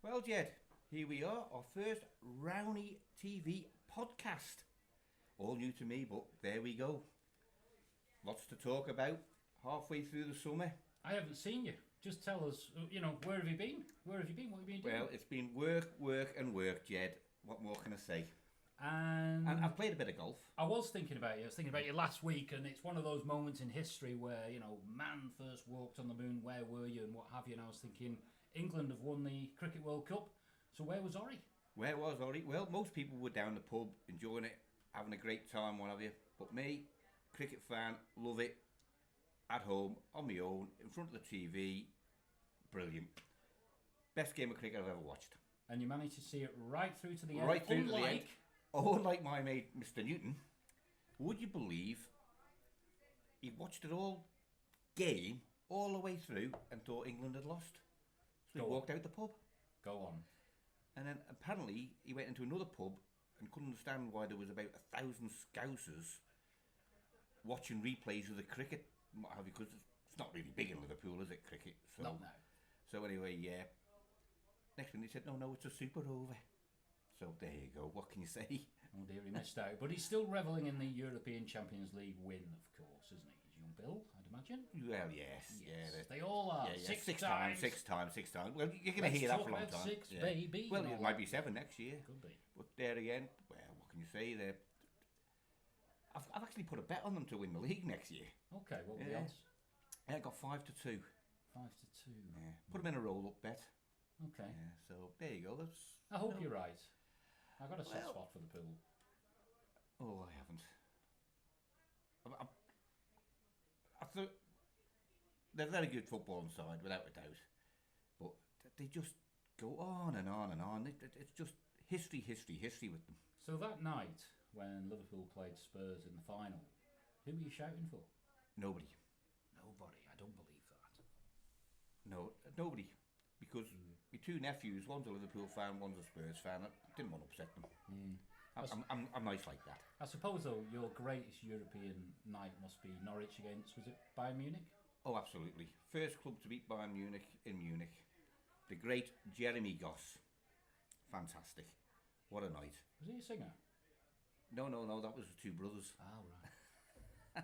Well, Jed, here we are, our first Rowany TV podcast. All new to me, but there we go. Lots to talk about halfway through the summer. I haven't seen you. Just tell us, where have you been? Where have you been? What have you been doing? Well, it's been work, and work, Jed. What more can I say? And I've played a bit of golf. I was thinking about you. I was thinking about you last week, and it's one of those moments in history where, man first walked on the moon, where were you, and what have you, and I was thinking, England have won the Cricket World Cup, so where was ORRY? Where was ORRY? Well, most people were down the pub, enjoying it, having a great time, what have you. But me, cricket fan, love it. At home, on my own, in front of the TV, brilliant. Best game of cricket I've ever watched. And you managed to see it right through to the end. Right through to the end. Unlike my mate, Mr. Newton, would you believe he watched it all game, all the way through, and thought England had lost? So he walked out the pub. Go on. And then apparently he went into another pub and couldn't understand why there was about 1,000 Scousers watching replays of the cricket, because it's not really big in Liverpool, is it, cricket? So, No. So anyway, yeah. Next minute he said, no, it's a super over. So there you go. What can you say? Oh dear, he missed out. But he's still revelling in the European Champions League win, of course, isn't he? He's young Bill, I'd imagine. Well, yes. Yeah, they all are. Yeah, Six times. Well, you're going to hear that for a long time. Six, baby. Well, it might be 7 next year. Could be. But there again, well, what can you say? I've actually put a bet on them to win the league next year. Okay, what were the odds? I got 5-2. 5-2. Yeah, put them in a roll-up bet. Okay. Yeah, so there you go. I hope you're right. I got a soft spot for the pool. Oh, I haven't. I thought they're very good football side, without a doubt. But they just go on and on and on. It's just history with them. So that night when Liverpool played Spurs in the final, who were you shouting for? Nobody. I don't believe that. No, nobody. Because my 2 nephews, one's a Liverpool fan, one's a Spurs fan. I didn't want to upset them. I'm nice like that. I suppose, though, your greatest European night must be Norwich against, was it Bayern Munich? Oh, absolutely. First club to beat Bayern Munich in Munich. The great Jeremy Goss. Fantastic. What a night. Was he a singer? No, that was the 2 brothers. Oh, right.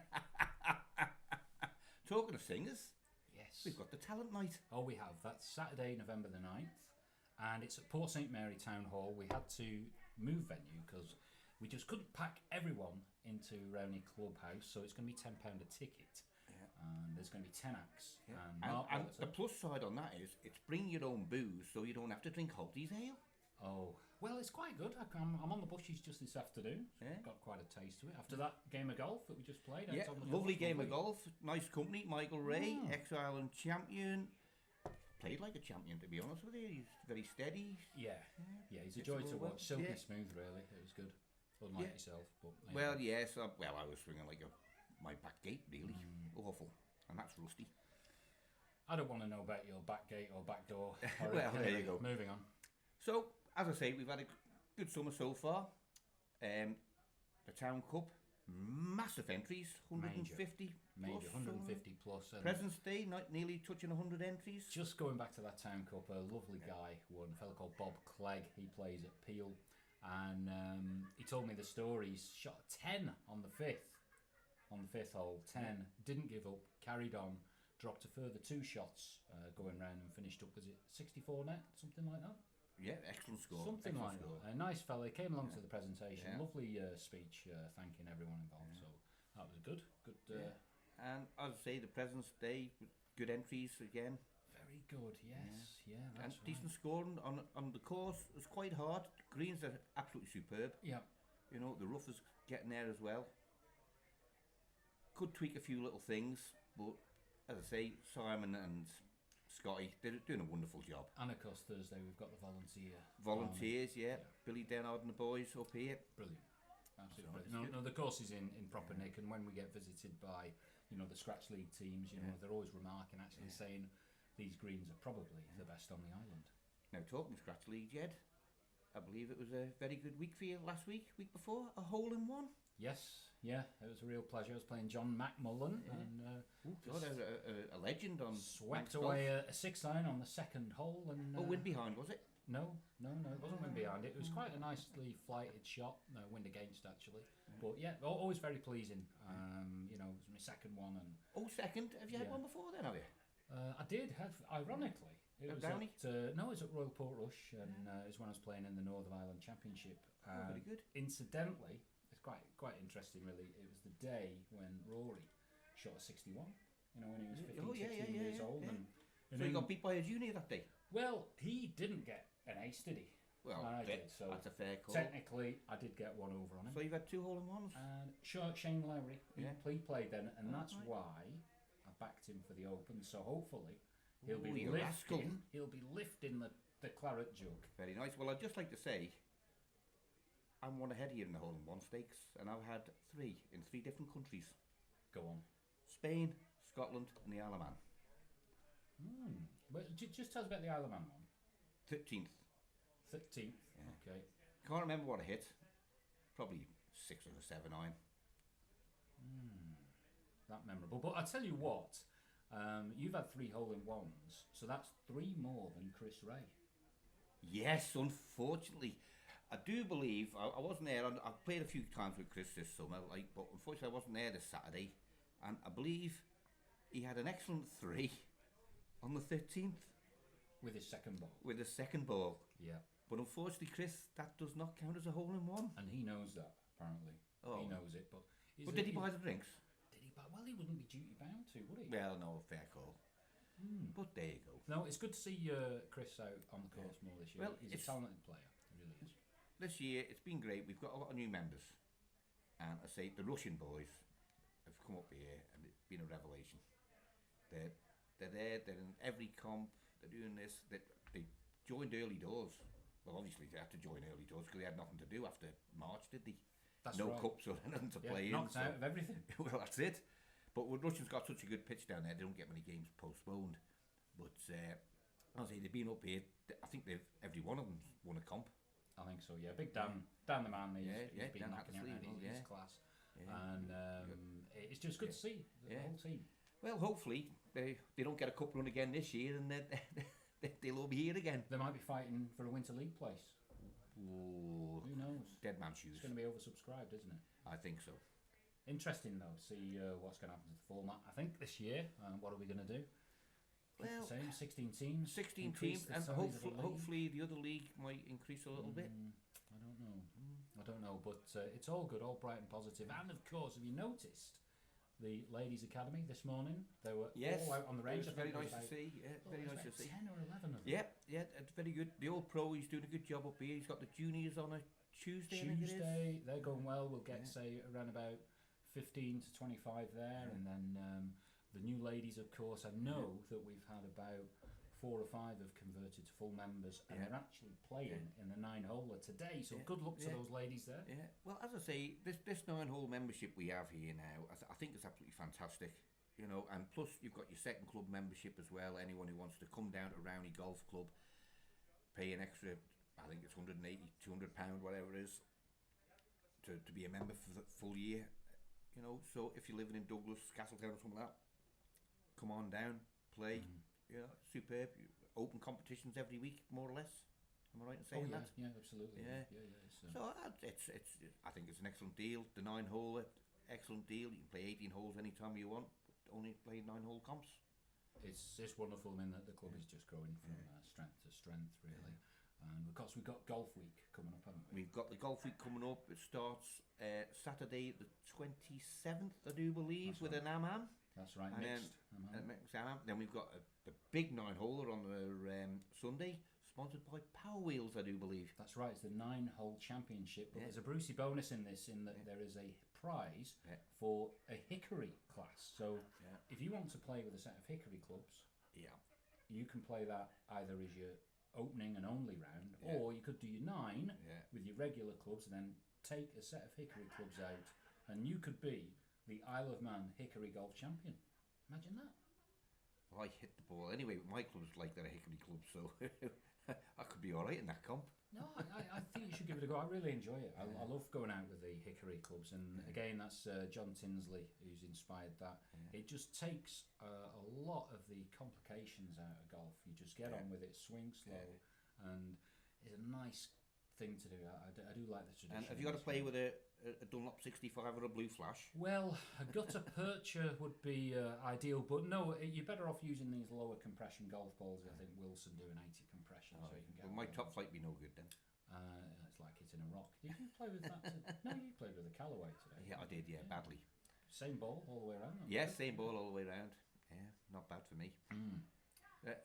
Talking of singers, yes, we've got the talent night. Oh, we have. That's Saturday, November the 9th. And it's at Port St Mary Town Hall. We had to move venue because we just couldn't pack everyone into Rowany Clubhouse. So it's going to be £10 a ticket. Yeah. And there's going to be 10 acts. Yeah. And the plus side on that is it's bring your own booze so you don't have to drink Holtby's ale. Oh, well, it's quite good. I'm on the bushes just this afternoon. So got quite a taste to it. After that game of golf that we just played. Yeah, lovely game of golf. Nice company. Michael Ray, ex-Ireland champion. Played like a champion, to be honest with you. He's very steady. Yeah, he's a joy to watch. Silky smooth, really. It was good. Unlike yourself. But well, yes. I was swinging like my back gate, really. Awful. And that's rusty. I don't want to know about your back gate or back door. Well, there you go. Moving on. So, as I say, we've had a good summer so far. The Town Cup, massive entries, 150 Major, plus. 150 plus. President's Day, nearly touching 100 entries. Just going back to that Town Cup, a lovely guy won, a fellow called Bob Clegg. He plays at Peel. And he told me the story. He shot 10 on the 5th hole, 10. Didn't give up, carried on, dropped a further 2 shots going round and finished up, was it 64 net, something like that? Yeah, excellent score. Something excellent like score. that. A nice fella. He came along to the presentation. Lovely speech, thanking everyone involved. So that was good. And as I say, the President's Day, good entries again. Very good. Yes. Yeah. And decent scoring on the course. It's quite hard. Greens are absolutely superb. Yeah. The rough is getting there as well. Could tweak a few little things, but as I say, Simon and Scotty, they're doing a wonderful job. And of course Thursday we've got the volunteers, Billy Denard and the boys up here. Brilliant, absolutely brilliant. No, the course is in proper nick, and when we get visited by the Scratch League teams, they're always remarking, actually saying these greens are probably the best on the island. Now, talking Scratch League, Jed, I believe it was a very good week for you last week before, a hole in one. Yes, yeah, it was a real pleasure. I was playing John McMullen and God, a legend on swept Manx away golf. a 6-iron on the second hole. And Wind behind, was it? No, it wasn't wind behind. It was quite a nicely flighted shot. No, wind against actually. But yeah, always very pleasing. It was my second one, and Second. Have you had Yeah. one before then, have you? I did have, ironically, it At was Rowany? no, it was at Royal Portrush, and it was when I was playing in the Northern Ireland Championship. Very good. Incidentally, it's quite interesting, really. It was the day when Rory shot a 61. When he was 15, 16 years old, yeah. and So you got beat by a junior that day? well, he didn't get an ace, did he? Well, I did. So that's a fair call. technically, I did get one over on him. So you've had 2 hole-in-ones? And Shane Lowry, Yeah. he played then, and Oh, that's right. why I backed him for the Open. So hopefully he'll Ooh, be you rascal. lifting the claret jug. Very nice. Well, I'd just like to say, I'm one ahead of you in the hole-in-one stakes, and I've had 3 in 3 different countries. Go on. Spain, Scotland, and the Isle of Man. But just tell us about the Isle of Man one. 13th. 13th. Okay. Can't remember what I hit. Probably 6 or 7 iron. That memorable. But I tell you what, you've had 3 hole-in-ones, so that's 3 more than Chris Ray. Yes, unfortunately. I do believe, I wasn't there, I've played a few times with Chris this summer, but unfortunately I wasn't there this Saturday, and I believe he had an excellent 3 on the 13th With his second ball. with the second ball. Yeah. But unfortunately, Chris, that does not count as a hole-in-one. And he knows that, apparently. Oh. He knows it. But Did he buy the drinks? Did he buy? Well, he wouldn't be duty bound to, would he? Well, no, fair call. But there you go. No, it's good to see Chris out on the course more this year. Well, He's a talented player. He really is. This year, it's been great. We've got a lot of new members. And I say, the Russian boys have come up here, and it's been a revelation. They're there, they're in every comp, they're doing this. They joined early doors. Well, obviously, they had to join early doors because they had nothing to do after March, did they? That's no right. cups or anything to play in. Knocked out of everything. Well, that's it. But with Russians got such a good pitch down there, they don't get many games postponed. But I'll say they've been up here. I think every one of them's won a comp. I think so, yeah. Big Dan the man, he's been Dan knocking out Hattersley, his class. Yeah. And it's just good to see the whole team. Well, hopefully they don't get a cup run again this year, and they'll all be here again. They might be fighting for a Winter League place. Ooh, Who knows? dead man's shoes. It's going to be oversubscribed, isn't it? I think so. Interesting, though, see what's going to happen to the format. I think this year, what are we going to do? Keep Well, the same, 16 teams? 16 Increase teams, the and size of the league? hopefully the other league might increase a little bit. I don't know, but it's all good, all bright and positive. And of course, have you noticed the Ladies Academy this morning? They were all out on the range. It was very nice to see. Yeah, very nice to see. 10 or 11 of them. Yeah, it's very good. The old pro, he's doing a good job up here. He's got the juniors on a Tuesday. I think it is. Tuesday, they're going well. We'll get, say, around about 15 to 25 there. And then the new ladies, of course, I know that we've had about 4 or 5 have converted to full members, and they're actually playing in the 9-holer today. So good luck to those ladies there. Yeah. Well, as I say, this 9-hole membership we have here now, I think it's absolutely fantastic. And plus you've got your second club membership as well. Anyone who wants to come down to Rowany Golf Club, pay an extra, I think it's £180, £200, whatever it is, to be a member for the full year. So if you're living in Douglas, Castletown or something like that, come on down, play. Superb. Open competitions every week, more or less. Am I right in saying that? Yeah, absolutely. Yeah. So it's I think it's an excellent deal. The 9-hole, excellent deal. You can play 18 holes anytime you want, but only play 9-hole comps. It's worwonderful. I mean, that the club is just growing from strength to strength, really. And of course, we've got Golf Week coming up, haven't we? We've got the Golf Week coming up. It starts Saturday the 27th, I do believe, with an Am-Am. That's right, And mixed. then we've got the big 9-holer on the Sunday, sponsored by Power Wheels, I do believe. That's right, it's the 9-hole championship. But there's a Brucey bonus in this, in that there is a prize for a hickory class. So if you want to play with a set of hickory clubs, you can play that either as your opening and only round, or you could do your 9 with your regular clubs and then take a set of hickory clubs out, and you could be the Isle of Man Hickory Golf Champion. Imagine that. Well, I hit the ball anyway, but my club's like they're a hickory club, so I could be all right in that comp. No, I think you should give it a go. go. I really enjoy it. I love going out with the Hickory clubs, and again, that's John Tinsley who's inspired that. It just takes a lot of the complications out of golf. You just get on with it, swing slow, and it's a nice thing to do. I do like the tradition. And have you got to play with a Dunlop 65 or a Blue Flash? Well, a gutter percher would be ideal, but no, you're better off using these lower compression golf balls. I think Wilson do an 80 compression, so you can get. Well, my top flight be no good then. It's like hitting a rock. Did you play with that? No, you played with a Callaway today. Yeah, I did. Yeah, badly. Same ball all the way around. Yes, same ball all the way around. Yeah, not bad for me.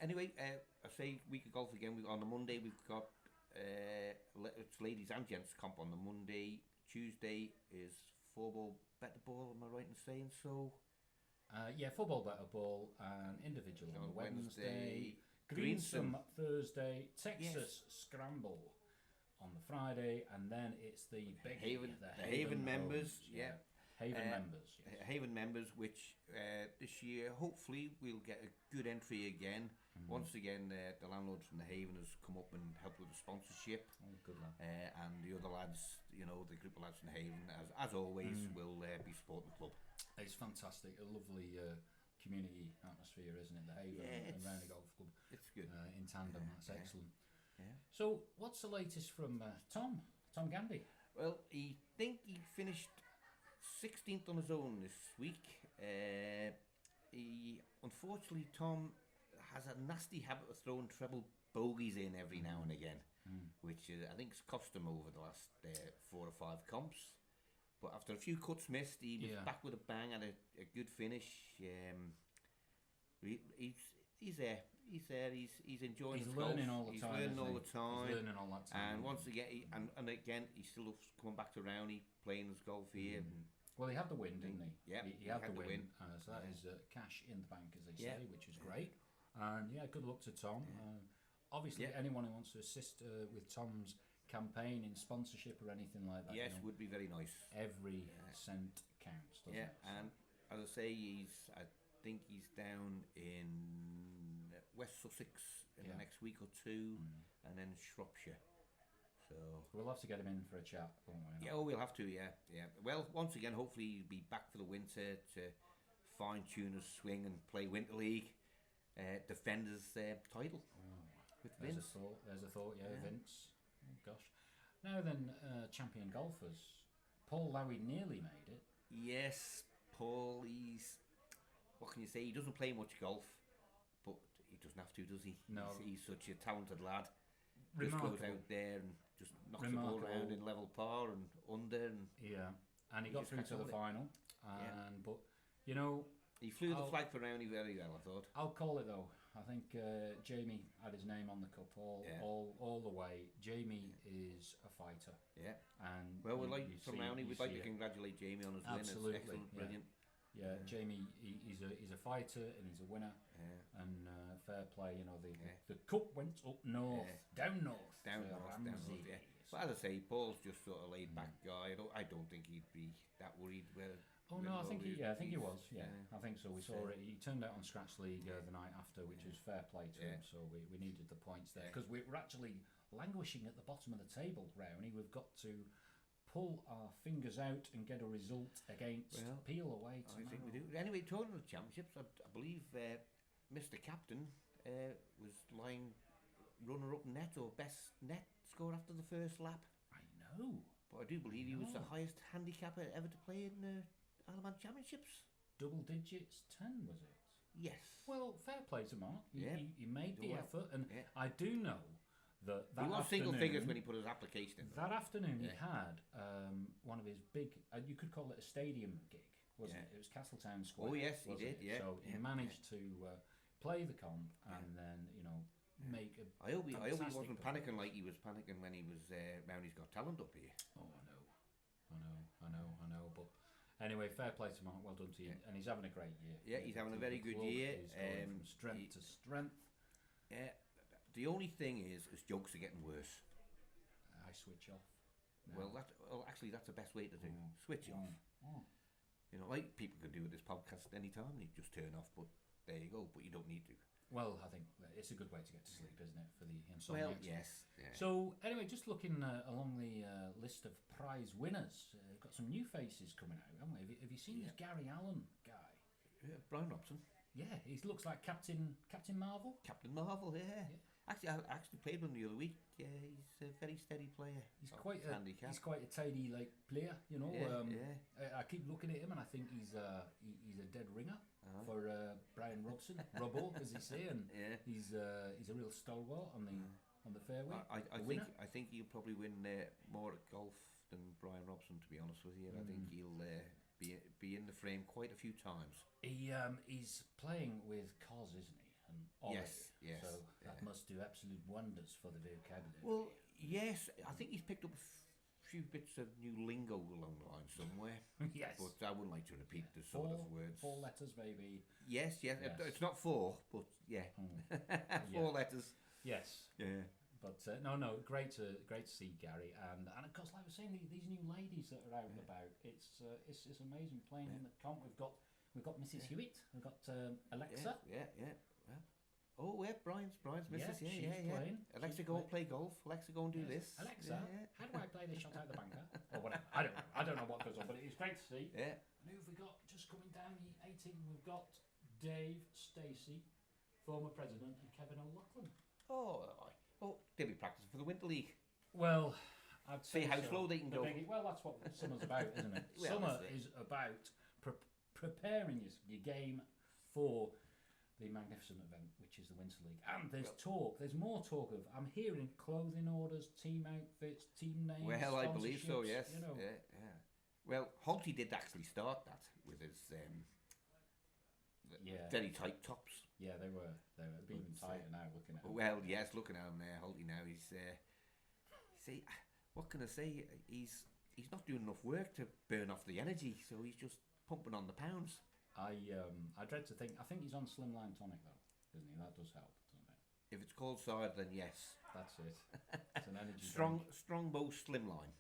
Anyway, I say week of golf again. On the Monday we've got it's ladies and gents comp on the Monday. Tuesday is 4-ball better ball. Am I right in saying so? Yeah, 4-ball better ball and individual on Wednesday. Greensome Thursday. Texas Scramble on the Friday, and then it's the big Haven members. Yeah. Haven members. Yes. Haven members, which this year hopefully we'll get a good entry again. Once again, the landlords from the Haven has come up and helped with the sponsorship. Oh, good lad. And the other lads, the group of lads from the Haven, as always, will be supporting the club. It's fantastic. A lovely community atmosphere, isn't it? The Haven and Rowany Golf Club. It's good. In tandem, that's excellent. Yeah. So, what's the latest from Tom Gandy? Well, he finished 16th on his own this week. Unfortunately, Tom has a nasty habit of throwing treble bogeys in every now and again, which I think's cost him over the last 4 or 5 comps. But after a few cuts missed, he was back with a bang and a good finish. He's there. He's enjoying. He's golf. learning all the He's time. learning all the time. He's learning all that time. And once again, he's still coming back to Rowany, playing his golf here. Well, he had the win, didn't he? Yeah, he had the win. So that is cash in the bank, as they say, which is great. And good luck to Tom. Obviously, anyone who wants to assist with Tom's campaign in sponsorship or anything like that, would be very nice. Every cent counts, doesn't it? And as I say, I think he's down in West Sussex in the next week or two, and then Shropshire. So we'll have to get him in for a chat, won't we? Yeah, we'll have to. Yeah. Well, once again, hopefully he'll be back for the winter to fine tune his swing and play Winter League, defend his title with Vince. There's a thought. Yeah, Vince. Oh gosh. Now then, champion golfers. Paul Lowy nearly made it. Yes, Paul. What can you say? He doesn't play much golf, but he doesn't have to, does he? No. He's such a talented lad. Remarkable. Just goes out there and just knocks the ball around in level par and under. And he got through to the final. But he flew the flag for Rowany very well, I thought. I'll call it though. I think Jamie had his name on the cup all the way. Jamie is a fighter. Yeah. And we'd like to congratulate Jamie on his win. It's excellent, brilliant. Yeah, Jamie, he's a fighter and he's a winner. And fair play, the cup went up north, down north. Yeah. But as I say, Paul's just sort of laid back guy. I don't think he'd be that worried. I think he was. Yeah, I think so. We saw it. He turned out on Scratch League the night after, which was fair play to him. So we needed the points there because we were actually languishing at the bottom of the table, Rowany. We've got to pull our fingers out and get a result against Peel away tomorrow. I think we do. Anyway, talking of the championships, I believe Mr. Captain was lying runner-up net or best net score after the first lap. I know. But I do believe he was the highest handicapper ever to play in Isle of Man Championships. Double digits, 10 was it? Yes. Well, fair play to Mark. He made the effort, and I do know that he was single figures when he put his application in. That afternoon he had one of his big, you could call it a stadium gig, wasn't it? It was Castletown Square. Oh yes, he did. Yeah. So he managed to play the comp and then make a. I hope he wasn't panicking like he was panicking when he was Rowany's Got Talent up here. Oh, I know. But anyway, fair play to Mark. Well done to you. And he's having a great year. Yeah, he's having a very good year. He's going from strength to strength. Yeah. The only thing is his jokes are getting worse. I switch off. No. Actually, that's the best way to do. Switch off. Like people could do with this podcast any time. They just turn off. But there you go. But you don't need to. Well, I think it's a good way to get to sleep, isn't it, for the insomniacs? Well, yes. Yeah. So, anyway, just looking along the list of prize winners, we've got some new faces coming out, haven't we? Have you seen this Gary Allen guy? Brian Robson. Yeah, he looks like Captain Marvel. Captain Marvel, yeah. Actually, I actually played with him the other week. Yeah, he's a very steady player. He's quite a tidy player, you know. I keep looking at him and I think he's a dead ringer for Brian Robson, Robbo, as they say, and he's a real stalwart on the fairway. I think he'll probably win more at golf than Brian Robson, to be honest with you. I think he'll be in the frame quite a few times. He's playing with Cos, isn't he? And ORRY. Yes. So that must do absolute wonders for the vocabulary. Well, yes, I think he's picked up a few bits of new lingo along the line somewhere. Yes. But I wouldn't like to repeat the sort of words. 4 letters, maybe. Yes. It's not 4, but yeah. 4 letters. Yes. Yeah. But no, great to see Gary, and of course, like I was saying, these new ladies that are out and about, it's amazing playing in the comp. We've got Mrs. Hewitt, we've got Alexa. Yeah. Well, Brian's missus. She's playing. Alexa, go and play golf. Alexa, go and do this. Alexa, how do I play this shot out the bunker? Or whatever. I don't know what goes on, but it's great to see. Yeah. And who have we got just coming down the 18? We've got Dave Stacey, former president, and Kevin O'Loughlin. Oh, they'll be practicing for the Winter League. Well, I'd say see how slow they can go. Well, that's what summer's about, isn't it? Summer is about preparing your game for the magnificent event, which is the Winter League. And there's more talk of, I'm hearing clothing orders, team outfits, team names. Well, I believe so, yes. You know. Yeah. Well, Holty did actually start that with his very tight tops. Yeah, they were even tighter now, looking at him. Well, yes, looking at him there, Holty now, he's see, what can I say? He's not doing enough work to burn off the energy, so he's just pumping on the pounds. I dread to think. I think he's on Slimline Tonic though, isn't he? That does help, doesn't it? If it's called cider, then yes. That's it. It's an energy Strongbow Slimline.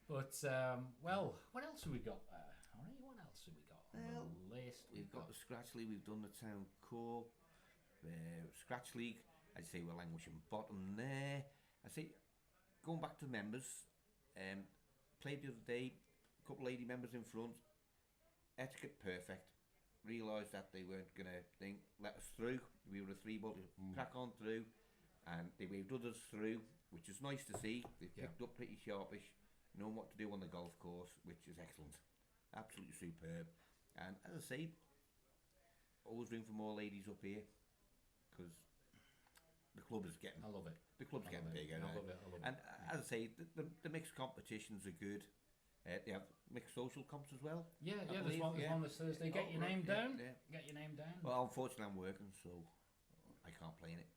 But well, what else have we got there? Alright, what else have we got on the list? We've got the Scratch League. We've done the Town Corp. Scratch League. I'd say we're languishing bottom there. I say going back to members. Played the other day. A couple lady members in front. Etiquette perfect. Realised that they weren't going to let us through. We were a 3-ball, crack on through, and they waved others through, which is nice to see. They picked up pretty sharpish, knowing what to do on the golf course, which is excellent. Absolutely superb. And as I say, always room for more ladies up here, because the club is getting. I love it. The club's getting bigger. I love it. And as I say, the mixed competitions are good. They have mixed social comps as well. Yeah, there's one this Thursday. Get your name down. Get your name down. Well, unfortunately, I'm working, so I can't play in it.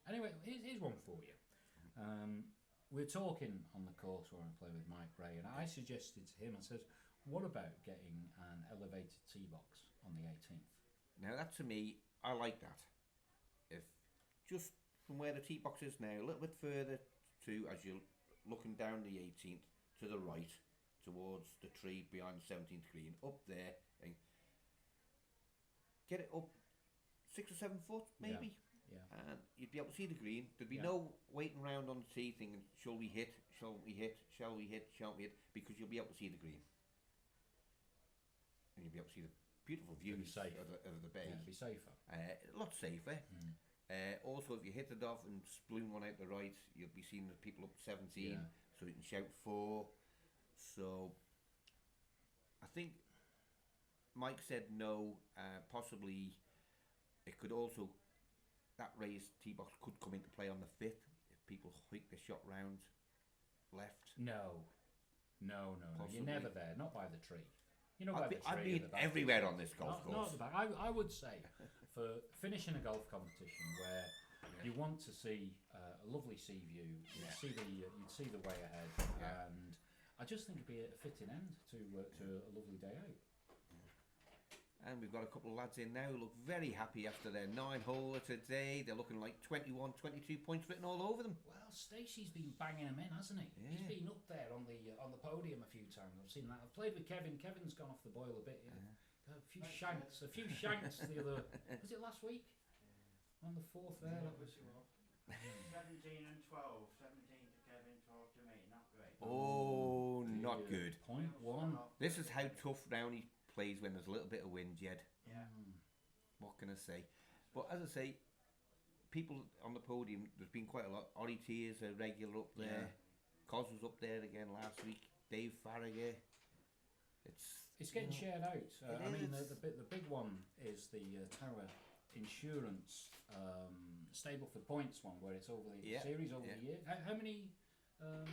Anyway, here's one for you. We're talking on the course where I play with Mike Ray, and I suggested to him, I said, what about getting an elevated tee box on the 18th? Now, that to me, I like that. If just from where the tee box is now, a little bit further to, as you're looking down the 18th, to the right, towards the tree behind the 17th green, up there, and get it up 6 or 7 foot, maybe. Yeah. And you'd be able to see the green. There'd be no waiting around on the tee thinking, shall we hit, shall we hit, shall we hit, shall we hit, because you'll be able to see the green. And you'll be able to see the beautiful views of the bay. Yeah, be safer. A lot safer. Also, if you hit it off and sploon one out the right, you'll be seeing the people up 17, so you can shout 4. So, I think Mike said no. Possibly, it could also, that raised tee box could come into play on the 5th if people hoik the shot round left. No. You're never there. Not by the tree. You're not by the tree. I've been everywhere on this golf course. Not the back. I would say, for finishing a golf competition where you want to see a lovely sea view, you'd see the way ahead, and I just think it'd be a fitting end to a lovely day out. And we've got a couple of lads in now who look very happy after their 9-holer today. They're looking like 21, 22 points written all over them. Well, Stacey's been banging them in, hasn't he? Yeah. He's been up there on the podium a few times. I've seen that. I've played with Kevin. Kevin's gone off the boil a bit. A few shanks the other. Was it last week? On the 4th there, that was... 17 and 12. 17 to Kevin, 12 to me. Not great. Oh, not good. Point one. This is how tough Rowany plays when there's a little bit of wind, Jed. Yeah. What can I say? But as I say, people on the podium, there's been quite a lot. Orry T is a regular up there. Cos was up there again last week. Dave Farragher. It's getting shared out. It I mean, is. the big one is the Tower Insurance Stableford Points one, where it's over the series over the year. How many?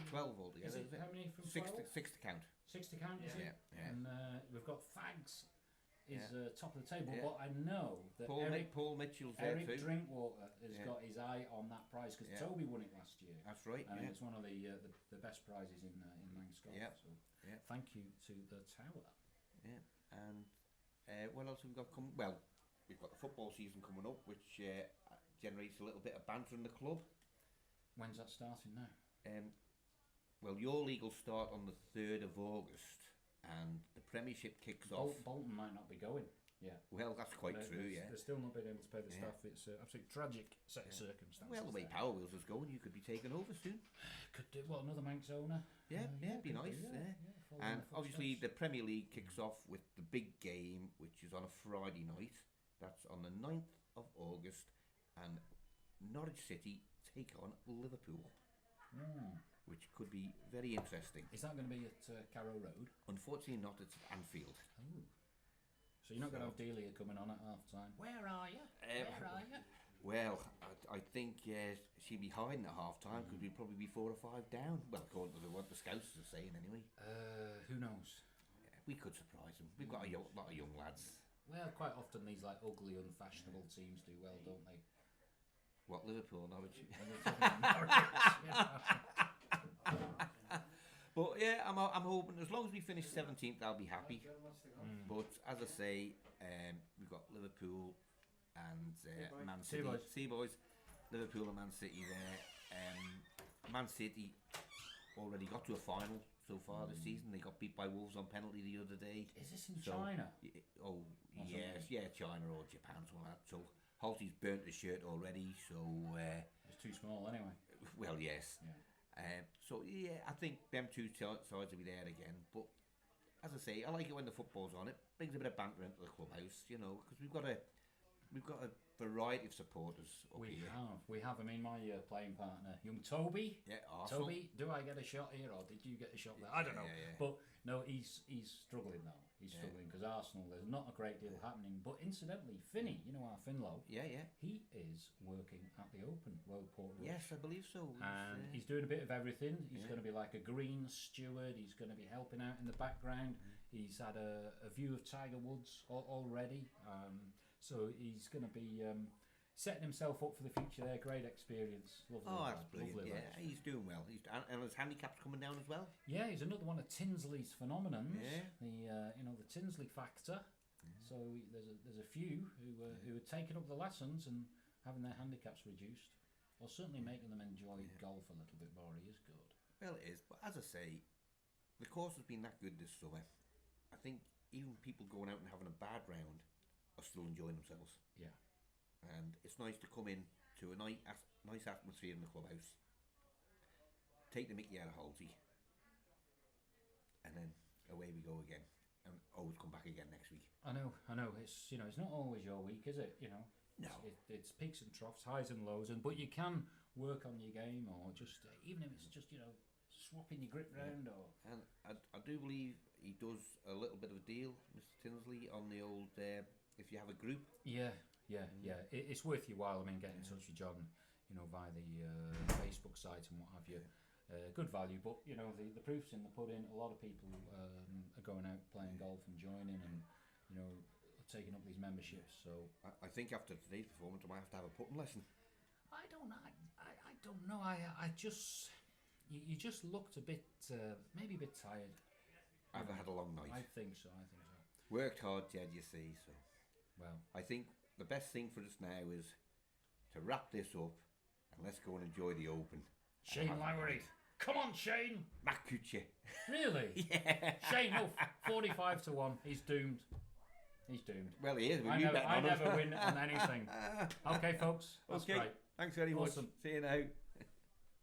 12 altogether, is it? How many from 6 12? to count. 6 to count, is it? Yeah. And we've got Fags is top of the table, Yeah. but I know that Paul Mitchell's there Eric too. Drinkwater has got his eye on that prize because Toby won it last year. That's right. And it's one of the best prizes in Manx Golf. Yeah. So Yeah. thank you to the Tower. Yeah. And what else have we got coming? Well, we've got the football season coming up, which generates a little bit of banter in the club. When's that starting now? Well, your league will start on the 3rd of August, and the Premiership kicks off. Bolton might not be going. Yeah. Well, that's quite true, yeah. They're still not being able to pay the staff. It's an absolutely tragic set of circumstances. Well, the way there. Power Wheels is going, you could be taken over soon. Could do another Manx owner. Yeah, it'd be could nice. do, follow And in the obviously, the footsteps. Premier League kicks off with the big game, which is on a Friday night. That's on the 9th of August, and Norwich City take on Liverpool, which could be very interesting. Is that going to be at Carrow Road? Unfortunately, not at Anfield. Oh. So you're not going to have Delia coming on at half time. Where are you? Where are you? Well, I think she'd be hiding at half time because we'd probably be 4 or 5 down. Well, according to what the scouts are saying, anyway. Who knows? We could surprise them. We've got a lot of young lads. Well, quite often these like ugly, unfashionable teams do well, don't they? What, Liverpool, Norwich? But yeah, I'm hoping as long as we finish 17th, I'll be happy. But as I say, we've got Liverpool and Man City. Seaboys, Liverpool and Man City there. Man City already got to a final so far this season. They got beat by Wolves on penalty the other day. Is this in China? Oh, yes, yeah, China or Japan, something like that. So Halty's burnt the shirt already, so... it's too small anyway. Well, yes. Yeah. So, yeah, I think them two sides will be there again. But, as I say, I like it when the football's on. It brings a bit of banter into the clubhouse, you know, because we've got a variety of supporters up here. We have. I mean, my playing partner, young Toby. Yeah, Arsenal. Toby, do I get a shot here or did you get a shot there? I don't know. Yeah. But no, he's struggling now. He's struggling because Arsenal, there's not a great deal happening. But incidentally, Finney, you know our Finlow, Yeah. he is working at the Open Road Port Rush. Yes, I believe so. And he's doing a bit of everything. He's going to be like a green steward. He's going to be helping out in the background. He's had a view of Tiger Woods already. So he's going to be setting himself up for the future there. Great experience. Lovely lad, That's brilliant. lovely Yeah, lad. he's doing well. And his handicap's coming down as well. Yeah, he's another one of Tinsley's phenomenons. Yeah. The Tinsley factor. So there's a few who are taking up the lessons and having their handicaps reduced, or certainly making them enjoy golf a little bit more. He is good. Well, it is. But as I say, the course has been that good this summer. I think even people going out and having a bad round are still enjoying themselves. Yeah. And it's nice to come in to a nice atmosphere in the clubhouse, take the mickey out of Halty, and then away we go again, and always come back again next week. I know. It's it's not always your week, is it? You know. No. It's peaks and troughs, highs and lows, but you can work on your game, or just even if it's just swapping your grip round, or. And I do believe he does a little bit of a deal, Mr. Tinsley, on the old if you have a group. Yeah. It's worth your while. I mean, get in touch with John, via the Facebook site and what have you. Good value, but the proof's in the pudding. A lot of people are going out playing golf and joining, and taking up these memberships. So I think after today's performance, I might have to have a putting lesson. I don't know. I just you just looked a bit maybe a bit tired. I've had a long night. I think so. Worked hard, Jed, you see. So well, I think the best thing for us now is to wrap this up and let's go and enjoy the Open. Shane Lowry. Come on, Shane. Matt Kuchar. Really? Yeah. Shane, 45 to 1. He's doomed. He's doomed. Well, he is. I never win on anything. Okay, folks. That's Okay. great. Thanks very much. Awesome. See you now.